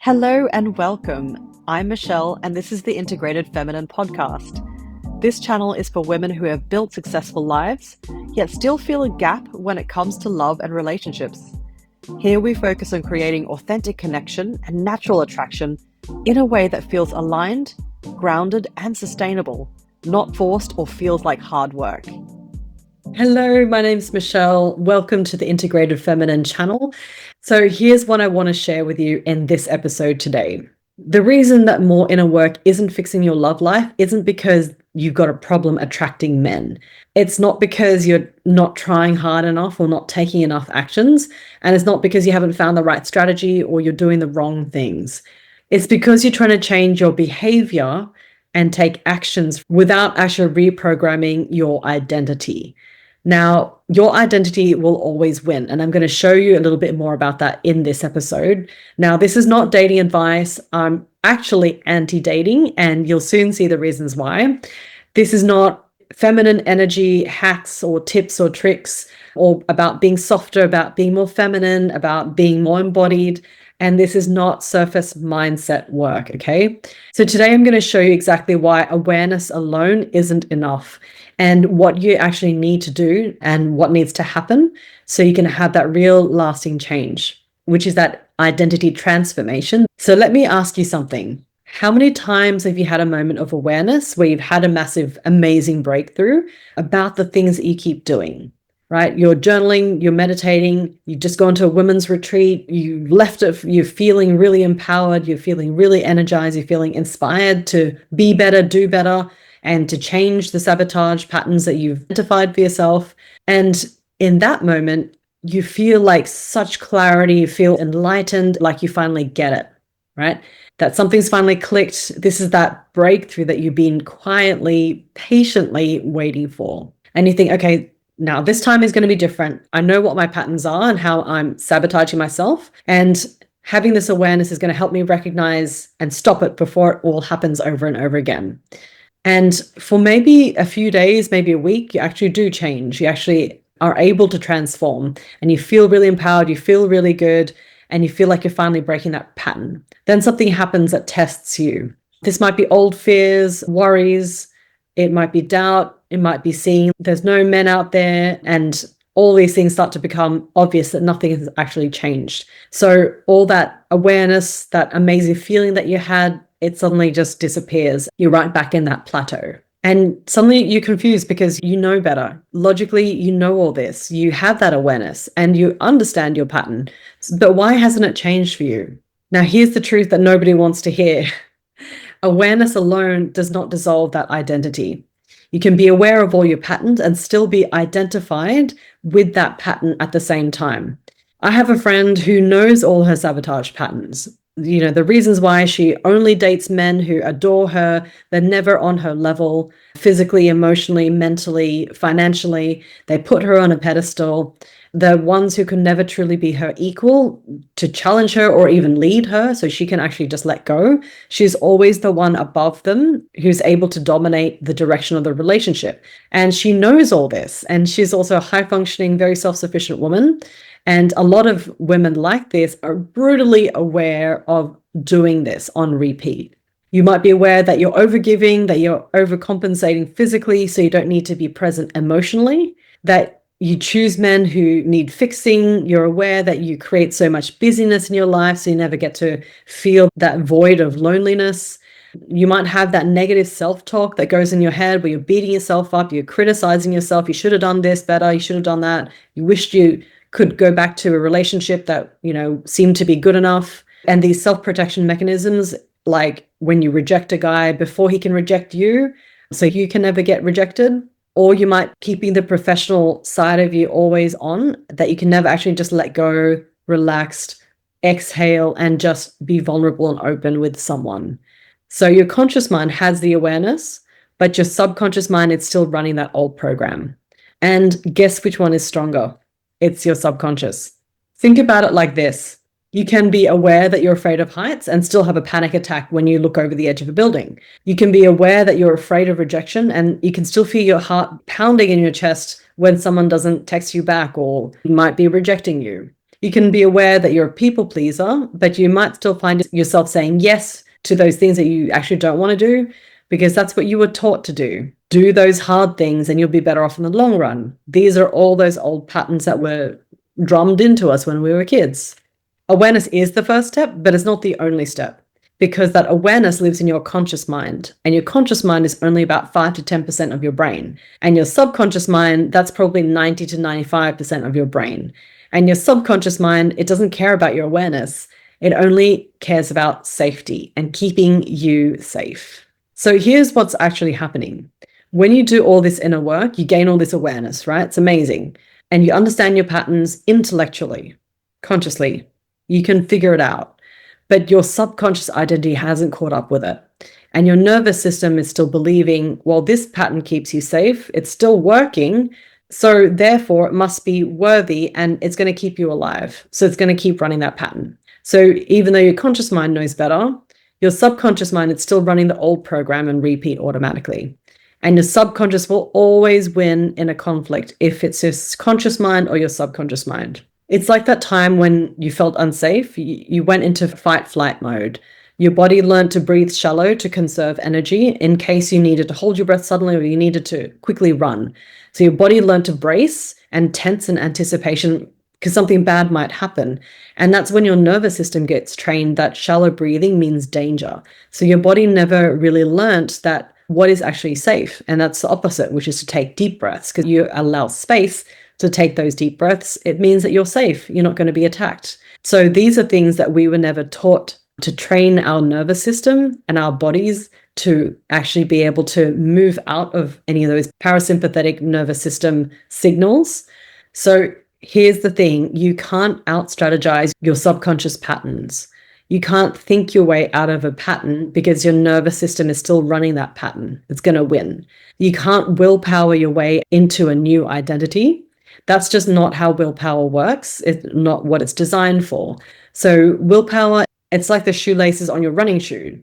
Hello and welcome. I'm Michelle, and this is the Integrated Feminine Podcast. This channel is for women who have built successful lives, yet still feel a gap when it comes to love and relationships. Here we focus on creating authentic connection and natural attraction in a way that feels aligned, grounded, and sustainable, not forced or feels like hard work. Hello, my name's Michelle. Welcome to the Integrated Feminine channel. So here's what I want to share with you in this episode today. The reason that more inner work isn't fixing your love life isn't because you've got a problem attracting men. It's not because you're not trying hard enough or not taking enough actions. And it's not because you haven't found the right strategy or you're doing the wrong things. It's because you're trying to change your behavior and take actions without actually reprogramming your identity. Now, your identity will always win, and I'm going to show you a little bit more about that in this episode. Now, this is not dating advice. I'm actually anti-dating, and you'll soon see the reasons why. This is not feminine energy hacks or tips or tricks or about being softer, about being more feminine, about being more embodied. And this is not surface mindset work, okay? So today I'm going to show you exactly why awareness alone isn't enough and what you actually need to do and what needs to happen so you can have that real lasting change, which is that identity transformation. So let me ask you something. How many times have you had a moment of awareness where you've had a massive, amazing breakthrough about the things that you keep doing? Right? You're journaling, you're meditating, you just gone to a women's retreat, you left it, you're feeling really empowered, you're feeling really energized, you're feeling inspired to be better, do better, and to change the sabotage patterns that you've identified for yourself. And in that moment, you feel like such clarity, you feel enlightened, like you finally get it, right? That something's finally clicked. This is that breakthrough that you've been quietly, patiently waiting for. And you think, okay, now this time is going to be different. I know what my patterns are and how I'm sabotaging myself. And having this awareness is going to help me recognize and stop it before it all happens over and over again. And for maybe a few days, maybe a week, you actually do change. You actually are able to transform and you feel really empowered. You feel really good and you feel like you're finally breaking that pattern. Then something happens that tests you. This might be old fears, worries. It might be doubt. It might be seeing there's no men out there, and all these things start to become obvious that nothing has actually changed. So all that awareness, that amazing feeling that you had, it suddenly just disappears. You're right back in that plateau. And suddenly you're confused because you know better. Logically, you know all this. You have that awareness and you understand your pattern. But why hasn't it changed for you? Now, here's the truth that nobody wants to hear. Awareness alone does not dissolve that identity. You can be aware of all your patterns and still be identified with that pattern at the same time. I have a friend who knows all her sabotage patterns. You know, the reasons why she only dates men who adore her, they're never on her level, physically, emotionally, mentally, financially. They put her on a pedestal. The ones who can never truly be her equal, to challenge her or even lead her so she can actually just let go. She's always the one above them who's able to dominate the direction of the relationship. And she knows all this. And she's also a high-functioning, very self-sufficient woman. And a lot of women like this are brutally aware of doing this on repeat. You might be aware that you're overgiving, that you're overcompensating physically, so you don't need to be present emotionally, that you choose men who need fixing. You're aware that you create so much busyness in your life, so you never get to feel that void of loneliness. You might have that negative self-talk that goes in your head where you're beating yourself up, you're criticizing yourself. You should have done this better. You should have done that. You wished you could go back to a relationship that, seemed to be good enough. And these self-protection mechanisms, like when you reject a guy before he can reject you, so you can never get rejected. Or you might keeping the professional side of you always on, that you can never actually just let go, relaxed, exhale, and just be vulnerable and open with someone. So your conscious mind has the awareness, but your subconscious mind is still running that old program. And guess which one is stronger? It's your subconscious. Think about it like this. You can be aware that you're afraid of heights and still have a panic attack when you look over the edge of a building. You can be aware that you're afraid of rejection and you can still feel your heart pounding in your chest when someone doesn't text you back or might be rejecting you. You can be aware that you're a people pleaser, but you might still find yourself saying yes to those things that you actually don't want to do because that's what you were taught to do. Do those hard things and you'll be better off in the long run. These are all those old patterns that were drummed into us when we were kids. Awareness is the first step, but it's not the only step because that awareness lives in your conscious mind, and your conscious mind is only about 5 to 10% of your brain. And your subconscious mind, that's probably 90 to 95% of your brain. And your subconscious mind, it doesn't care about your awareness. It only cares about safety and keeping you safe. So here's what's actually happening. When you do all this inner work, you gain all this awareness, right? It's amazing. And you understand your patterns intellectually, consciously. You can figure it out. But your subconscious identity hasn't caught up with it. And your nervous system is still believing, well, this pattern keeps you safe. It's still working. So therefore, it must be worthy and it's going to keep you alive. So it's going to keep running that pattern. So even though your conscious mind knows better, your subconscious mind is still running the old program and repeat automatically. And your subconscious will always win in a conflict if it's your conscious mind or your subconscious mind. It's like that time when you felt unsafe, you went into fight-flight mode. Your body learned to breathe shallow to conserve energy in case you needed to hold your breath suddenly or you needed to quickly run. So your body learned to brace and tense in anticipation because something bad might happen. And that's when your nervous system gets trained that shallow breathing means danger. So your body never really learned that what is actually safe. And that's the opposite, which is to take deep breaths because you allow space to take those deep breaths. It means that you're safe. You're not going to be attacked. So these are things that we were never taught to train our nervous system and our bodies to actually be able to move out of any of those parasympathetic nervous system signals. So here's the thing, you can't out-strategize your subconscious patterns. You can't think your way out of a pattern because your nervous system is still running that pattern. It's going to win. You can't willpower your way into a new identity. That's just not how willpower works. It's not what it's designed for. So willpower, it's like the shoelaces on your running shoe.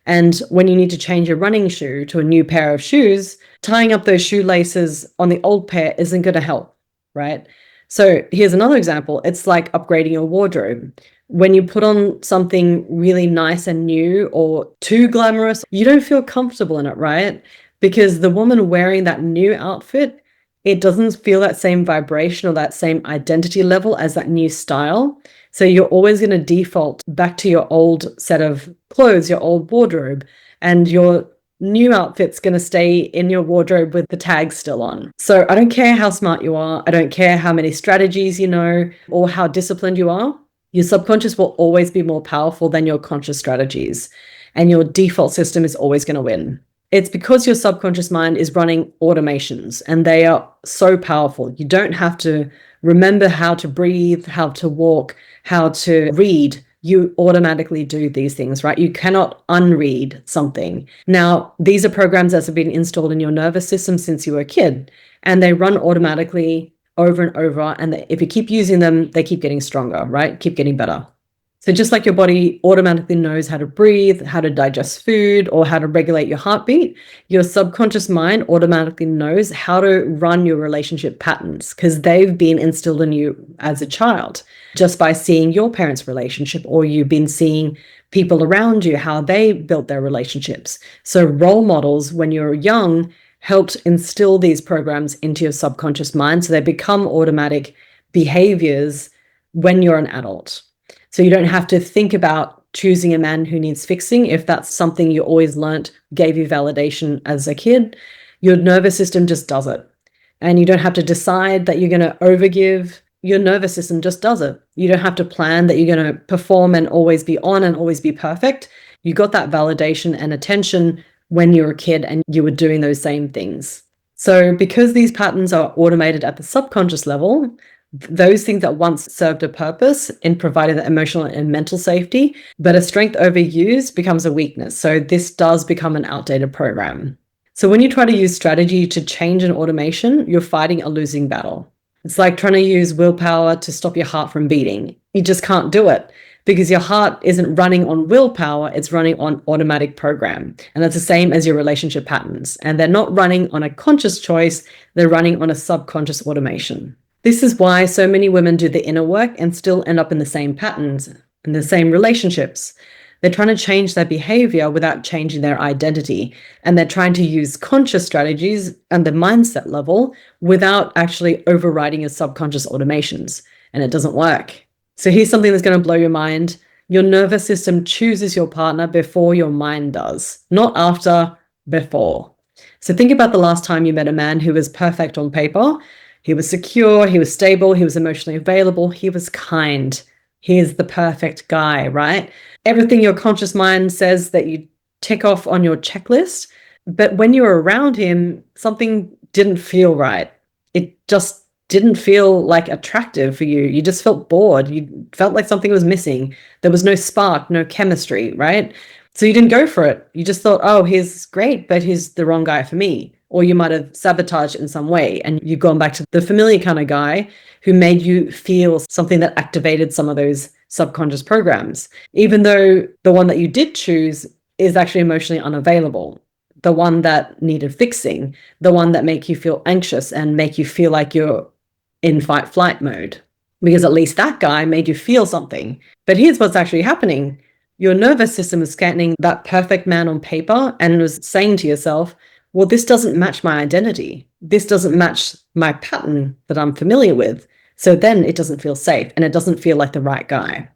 And when you need to change your running shoe to a new pair of shoes, tying up those shoelaces on the old pair isn't going to help, right? So here's another example. It's like upgrading your wardrobe. When you put on something really nice and new or too glamorous, you don't feel comfortable in it, right? Because the woman wearing that new outfit, it doesn't feel that same vibration or that same identity level as that new style. So you're always going to default back to your old set of clothes, your old wardrobe, and your new outfit's going to stay in your wardrobe with the tags still on. So I don't care how smart you are. I don't care how many strategies you know or how disciplined you are. Your subconscious will always be more powerful than your conscious strategies, and your default system is always going to win. It's because your subconscious mind is running automations and they are so powerful. You don't have to remember how to breathe, how to walk, how to read. You automatically do these things, right? You cannot unread something. Now, these are programs that have been installed in your nervous system since you were a kid, and they run automatically over and over. And if you keep using them, they keep getting stronger, right? Keep getting better. So just like your body automatically knows how to breathe, how to digest food, or how to regulate your heartbeat, your subconscious mind automatically knows how to run your relationship patterns because they've been instilled in you as a child just by seeing your parents' relationship, or you've been seeing people around you, how they built their relationships. So role models when you're young helped instill these programs into your subconscious mind so they become automatic behaviors when you're an adult. So you don't have to think about choosing a man who needs fixing if that's something you always learnt gave you validation as a kid. Your nervous system just does it. And you don't have to decide that you're going to overgive. Your nervous system just does it. You don't have to plan that you're going to perform and always be on and always be perfect. You got that validation and attention when you were a kid and you were doing those same things. So because these patterns are automated at the subconscious level, those things that once served a purpose in providing the emotional and mental safety, but a strength overused becomes a weakness. So this does become an outdated program. So when you try to use strategy to change an automation, you're fighting a losing battle. It's like trying to use willpower to stop your heart from beating. You just can't do it because your heart isn't running on willpower, it's running on automatic program. And that's the same as your relationship patterns. And they're not running on a conscious choice, they're running on a subconscious automation. This is why so many women do the inner work and still end up in the same patterns and the same relationships. They're trying to change their behavior without changing their identity. And they're trying to use conscious strategies and the mindset level without actually overriding your subconscious automations. And it doesn't work. So here's something that's going to blow your mind. Your nervous system chooses your partner before your mind does, not after, before. So think about the last time you met a man who was perfect on paper. He was secure, he was stable, he was emotionally available, he was kind. He is the perfect guy, right? Everything your conscious mind says that you tick off on your checklist. But when you were around him, something didn't feel right. It just didn't feel like attractive for you. You just felt bored. You felt like something was missing. There was no spark, no chemistry, right? So you didn't go for it. You just thought, oh, he's great, but he's the wrong guy for me. Or you might have sabotaged in some way and you've gone back to the familiar kind of guy who made you feel something that activated some of those subconscious programs, even though the one that you did choose is actually emotionally unavailable, the one that needed fixing, the one that make you feel anxious and make you feel like you're in fight flight mode, because at least that guy made you feel something. But here's what's actually happening. Your nervous system is scanning that perfect man on paper and was saying to yourself, well, this doesn't match my identity. This doesn't match my pattern that I'm familiar with. So then it doesn't feel safe and it doesn't feel like the right guy.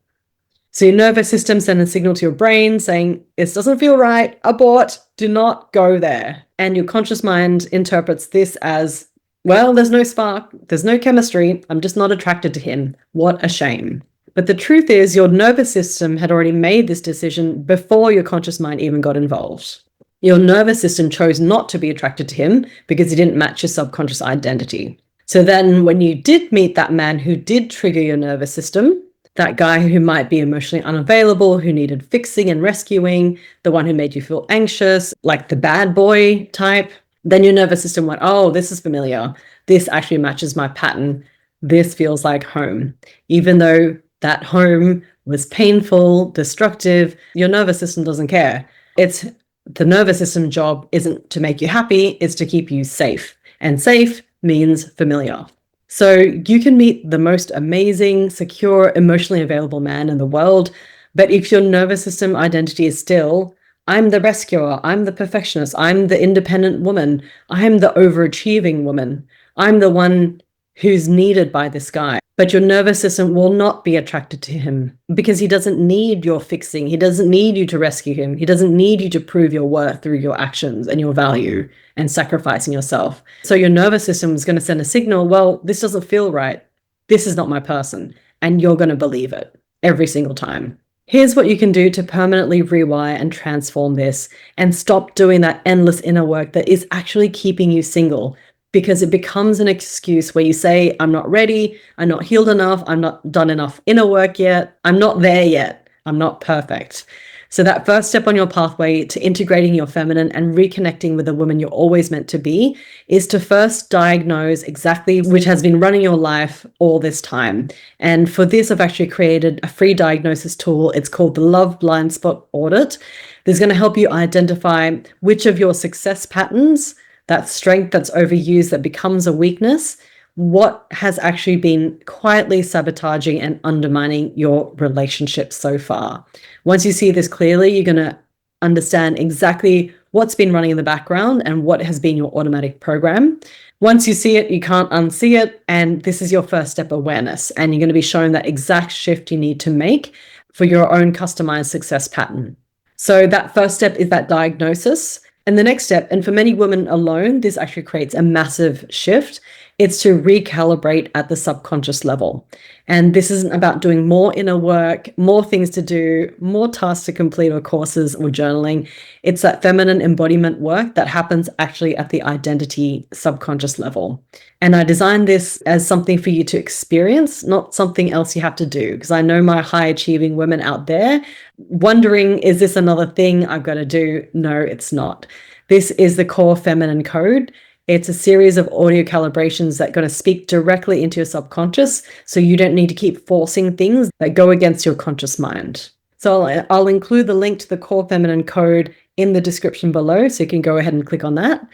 So your nervous system sends a signal to your brain saying, this doesn't feel right, abort, do not go there. And your conscious mind interprets this as, well, there's no spark, there's no chemistry, I'm just not attracted to him. What a shame. But the truth is your nervous system had already made this decision before your conscious mind even got involved. Your nervous system chose not to be attracted to him because he didn't match your subconscious identity. So then when you did meet that man who did trigger your nervous system, that guy who might be emotionally unavailable, who needed fixing and rescuing, the one who made you feel anxious, like the bad boy type, then your nervous system went, oh, this is familiar. This actually matches my pattern. This feels like home. Even though that home was painful, destructive, your nervous system doesn't care. It's the nervous system job isn't to make you happy, it's to keep you safe. And safe means familiar. So you can meet the most amazing, secure, emotionally available man in the world, but if your nervous system identity is still, I'm the rescuer, I'm the perfectionist, I'm the independent woman, I'm the overachieving woman, I'm the one who's needed by this guy. But your nervous system will not be attracted to him because he doesn't need your fixing. He doesn't need you to rescue him. He doesn't need you to prove your worth through your actions and your value and sacrificing yourself. So your nervous system is going to send a signal, well, this doesn't feel right. This is not my person. And you're going to believe it every single time. Here's what you can do to permanently rewire and transform this and stop doing that endless inner work that is actually keeping you single, because it becomes an excuse where you say, I'm not ready, I'm not healed enough, I'm not done enough inner work yet, I'm not there yet, I'm not perfect. So that first step on your pathway to integrating your feminine and reconnecting with the woman you're always meant to be is to first diagnose exactly which has been running your life all this time. And for this, I've actually created a free diagnosis tool. It's called the Love Blind Spot Audit. This is going to help you identify which of your success patterns, that strength that's overused, that becomes a weakness, what has actually been quietly sabotaging and undermining your relationship so far. Once you see this clearly, you're going to understand exactly what's been running in the background and what has been your automatic program. Once you see it, you can't unsee it. And this is your first step awareness. And you're going to be shown that exact shift you need to make for your own customized success pattern. So that first step is that diagnosis. And the next step, and for many women alone, this actually creates a massive shift. It's to recalibrate at the subconscious level. And this isn't about doing more inner work, more things to do, more tasks to complete or courses or journaling. It's that feminine embodiment work that happens actually at the identity subconscious level. And I designed this as something for you to experience, not something else you have to do. Because I know my high achieving women out there wondering, is this another thing I've got to do? No, it's not. This is the core feminine code. It's a series of audio calibrations that are going to speak directly into your subconscious, so you don't need to keep forcing things that go against your conscious mind. So I'll include the link to the core feminine code in the description below, so you can go ahead and click on that.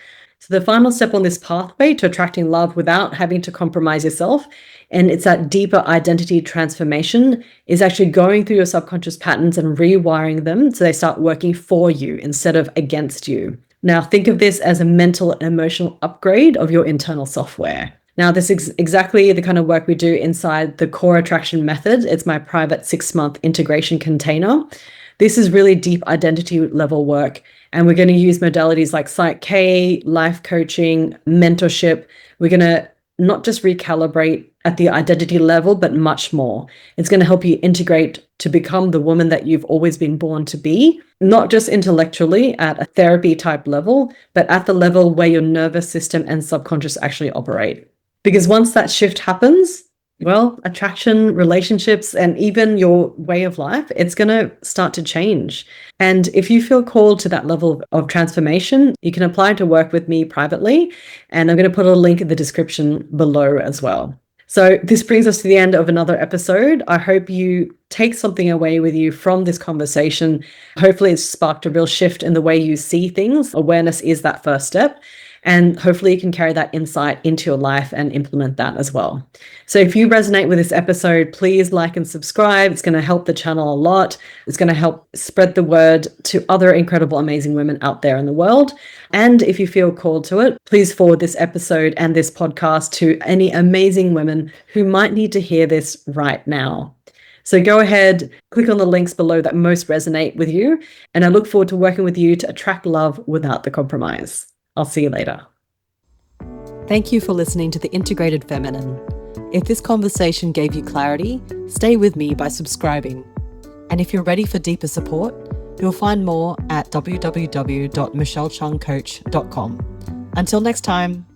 So the final step on this pathway to attracting love without having to compromise yourself, and it's that deeper identity transformation, is actually going through your subconscious patterns and rewiring them so they start working for you instead of against you. Now, think of this as a mental and emotional upgrade of your internal software. Now, this is exactly the kind of work we do inside the Core Attraction Method. It's my private 6-month integration container. This is really deep identity level work. And we're going to use modalities like Psych K, life coaching, mentorship. We're going to not just recalibrate at the identity level, but much more. It's going to help you integrate to become the woman that you've always been born to be, not just intellectually at a therapy type level, but at the level where your nervous system and subconscious actually operate. Because once that shift happens, well, attraction, relationships, and even your way of life, it's going to start to change. And if you feel called to that level of transformation, you can apply to work with me privately. And I'm going to put a link in the description below as well. So this brings us to the end of another episode. I hope you take something away with you from this conversation. Hopefully it's sparked a real shift in the way you see things. Awareness is that first step. And hopefully you can carry that insight into your life and implement that as well. So if you resonate with this episode, please like and subscribe. It's going to help the channel a lot. It's going to help spread the word to other incredible, amazing women out there in the world. And if you feel called to it, please forward this episode and this podcast to any amazing women who might need to hear this right now. So go ahead, click on the links below that most resonate with you. And I look forward to working with you to attract love without the compromise. I'll see you later. Thank you for listening to The Integrated Feminine. If this conversation gave you clarity, stay with me by subscribing. And if you're ready for deeper support, you'll find more at www.michellechungcoach.com. Until next time.